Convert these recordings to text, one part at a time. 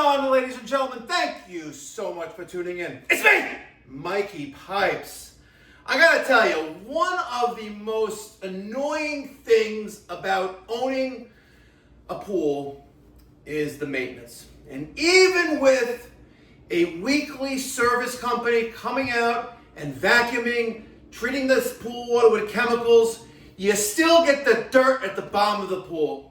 going on, ladies and gentlemen? Thank you so much for tuning in. It's me, Mikey Pipes. I gotta tell you, one of the most annoying things about owning a pool is the maintenance. And even with a weekly service company coming out and vacuuming, treating this pool water with chemicals, you still get the dirt at the bottom of the pool.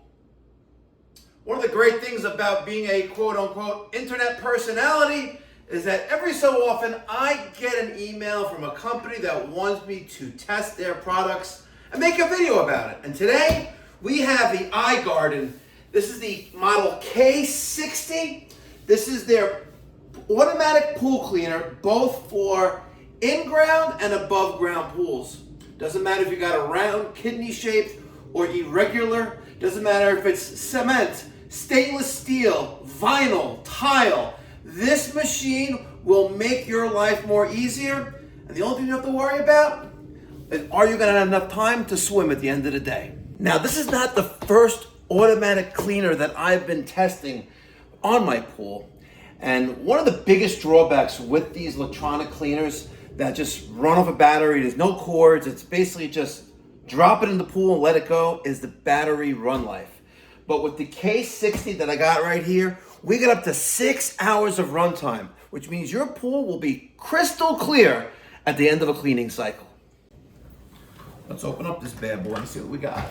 One of the great things about being a quote-unquote internet personality is that every so often I get an email from a company that wants me to test their products and make a video about it. And today we have the iGarden. This is the model K60. This is their automatic pool cleaner, both for in-ground and above-ground pools. Doesn't matter if you got a round, kidney-shaped, or irregular. Doesn't matter if it's cement, stainless steel, vinyl, tile. This machine will make your life more easier. And the only thing you have to worry about is, are you going to have enough time to swim at the end of the day? Now, this is not the first automatic cleaner that I've been testing on my pool. And one of the biggest drawbacks with these electronic cleaners that just run off a battery, there's no cords, it's basically just drop it in the pool and let it go, is the battery run life. But with the K60 that I got right here, we get up to 6 hours of runtime, which means your pool will be crystal clear at the end of a cleaning cycle. Let's open up this bad boy and see what we got.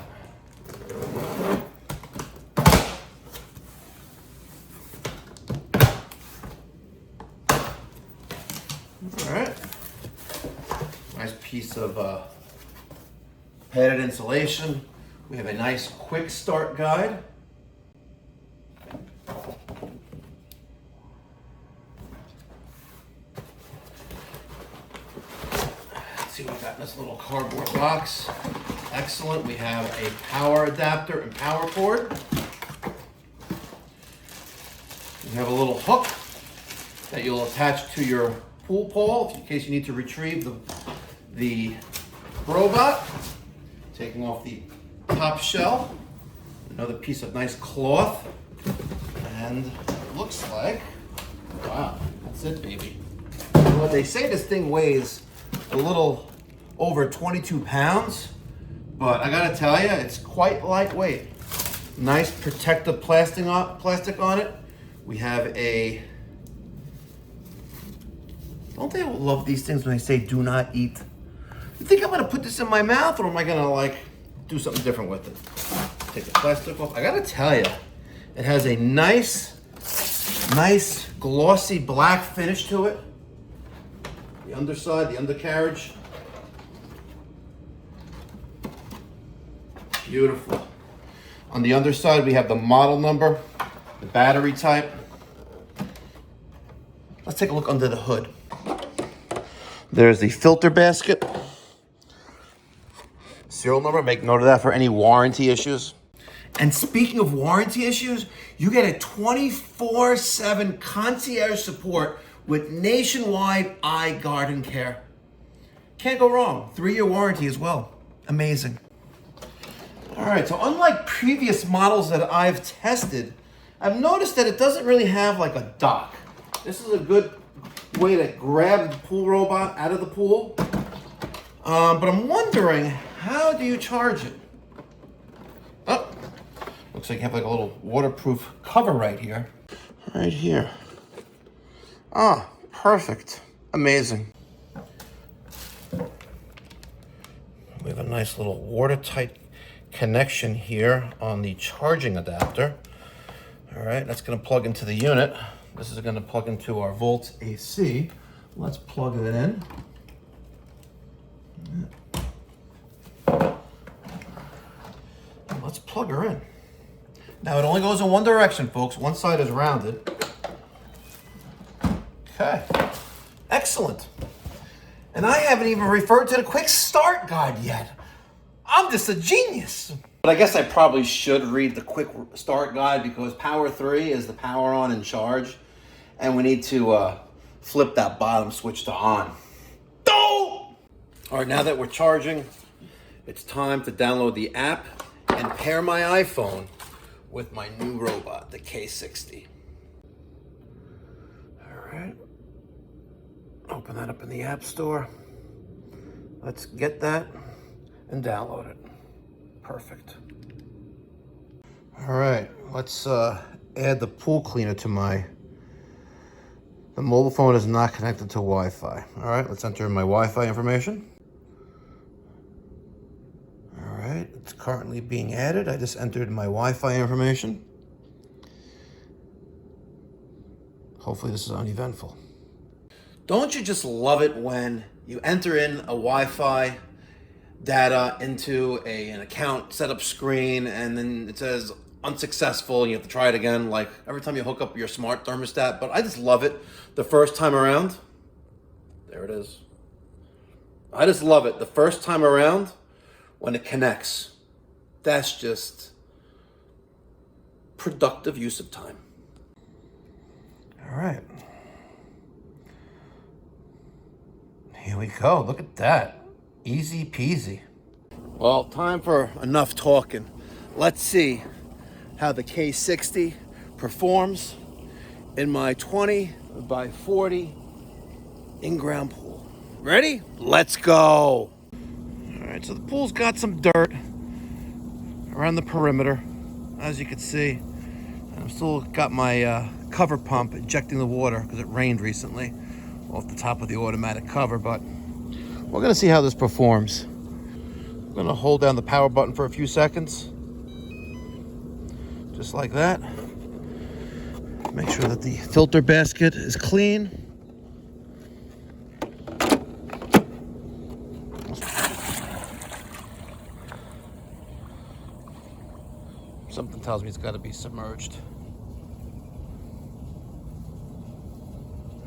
All right. Nice piece of padded insulation. We have a nice quick start guide. Let's see what we got in this little cardboard box. Excellent. We have a power adapter and power cord. We have a little hook that you'll attach to your pool pole in case you need to retrieve the robot. Taking off the top shell, another piece of nice cloth, and it looks like, wow, that's it, baby. Well, they say this thing weighs a little over 22 pounds, but I gotta tell you, it's quite lightweight. Nice protective plastic on it. We have a, don't they love these things when they say do not eat? You think I'm gonna put this in my mouth, or am I gonna like do something different with it? Take the plastic off. I gotta tell you, it has a nice glossy black finish to it. The underside, the undercarriage. Beautiful. On the underside, we have the model number, the battery type. Let's take a look under the hood. There's the filter basket. Serial number, make note of that for any warranty issues. And speaking of warranty issues, you get a 24/7 concierge support with nationwide iGarden care. Can't go wrong. 3-year warranty as well. Amazing. All right, so unlike previous models that I've tested, I've noticed that it doesn't really have like a dock. This is a good way to grab the pool robot out of the pool. But I'm wondering, how do you charge it? Oh, looks like you have like a little waterproof cover right here. Right here. Ah, perfect. Amazing. We have a nice little watertight connection here on the charging adapter. All right, that's gonna plug into the unit. This is gonna plug into our Volt AC. Let's plug it in. Let's plug her in. Now it only goes in one direction, folks. One side is rounded. Okay, excellent. And I haven't even referred to the quick start guide yet. I'm just a genius. But I guess I probably should read the quick start guide because power 3 is the power on and charge. And we need to flip that bottom switch to on. Oh! All right, now that we're charging, it's time to download the app and pair my iPhone with my new robot, the K60. right. Open that up in the App Store. Let's get that and download it. Perfect. All right, let's add the pool cleaner to the mobile phone is not connected to Wi-Fi. All right, let's enter in my Wi-Fi information. All right, it's currently being added. I just entered my Wi-Fi information. Hopefully this is uneventful. Don't you just love it when you enter in a Wi-Fi data into an account setup screen and then it says unsuccessful and you have to try it again, like every time you hook up your smart thermostat? But I just love it the first time around. There it is. I just love it the first time around when it connects. That's just productive use of time. All right. Here we go. Look at that. Easy peasy. Well, time for enough talking. Let's see how the K60 performs in my 20 by 40 in-ground pool. Ready? Let's go. All right, so the pool's got some dirt around the perimeter, as you can see. I've still got my cover pump injecting the water because it rained recently off the top of the automatic cover, but we're gonna see how this performs. I'm gonna hold down the power button for a few seconds, just like that. Make sure that the filter basket is clean. Something tells me it's got to be submerged.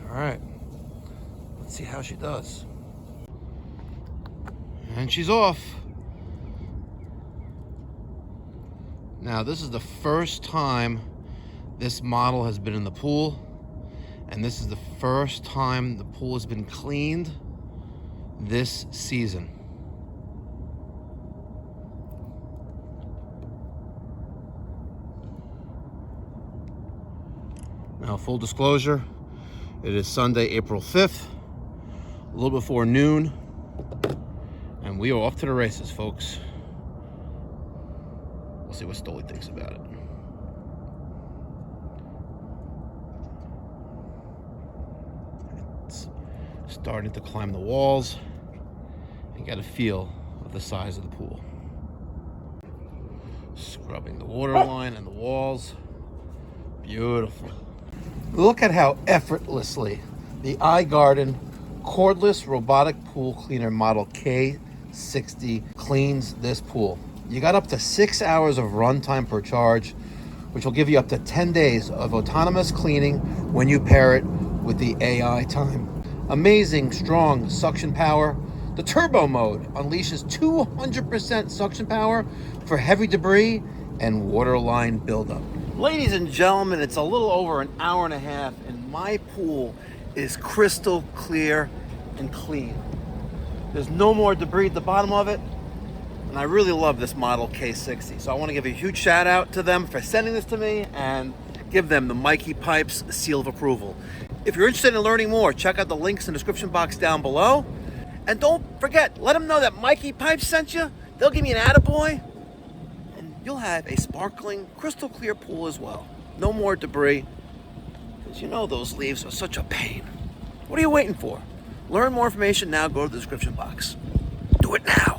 All right, let's see how she does. And she's off. Now, this is the first time this model has been in the pool, and this is the first time the pool has been cleaned this season. Now, full disclosure, it is Sunday, April 5th, a little before noon, and we are off to the races, folks. We'll see what Stoli thinks about it. It's starting to climb the walls and get a feel of the size of the pool. Scrubbing the waterline and the walls. Beautiful. Look at how effortlessly the iGarden Cordless Robotic Pool Cleaner model K60 cleans this pool. You got up to 6 hours of runtime per charge, which will give you up to 10 days of autonomous cleaning when you pair it with the AI time. Amazing strong suction power. The turbo mode unleashes 200% suction power for heavy debris and waterline buildup. Ladies and gentlemen, it's a little over an hour and a half and my pool is crystal clear and clean. There's no more debris at the bottom of it, and I really love this model K60. So I want to give a huge shout out to them for sending this to me and give them the Mikey Pipes seal of approval. If you're interested in learning more, check out the links in the description box down below. And don't forget, let them know that Mikey Pipes sent you. They'll give me an attaboy. You'll have a sparkling, crystal clear pool as well. No more debris, because you know those leaves are such a pain. What are you waiting for? Learn more information now, go to the description box. Do it now.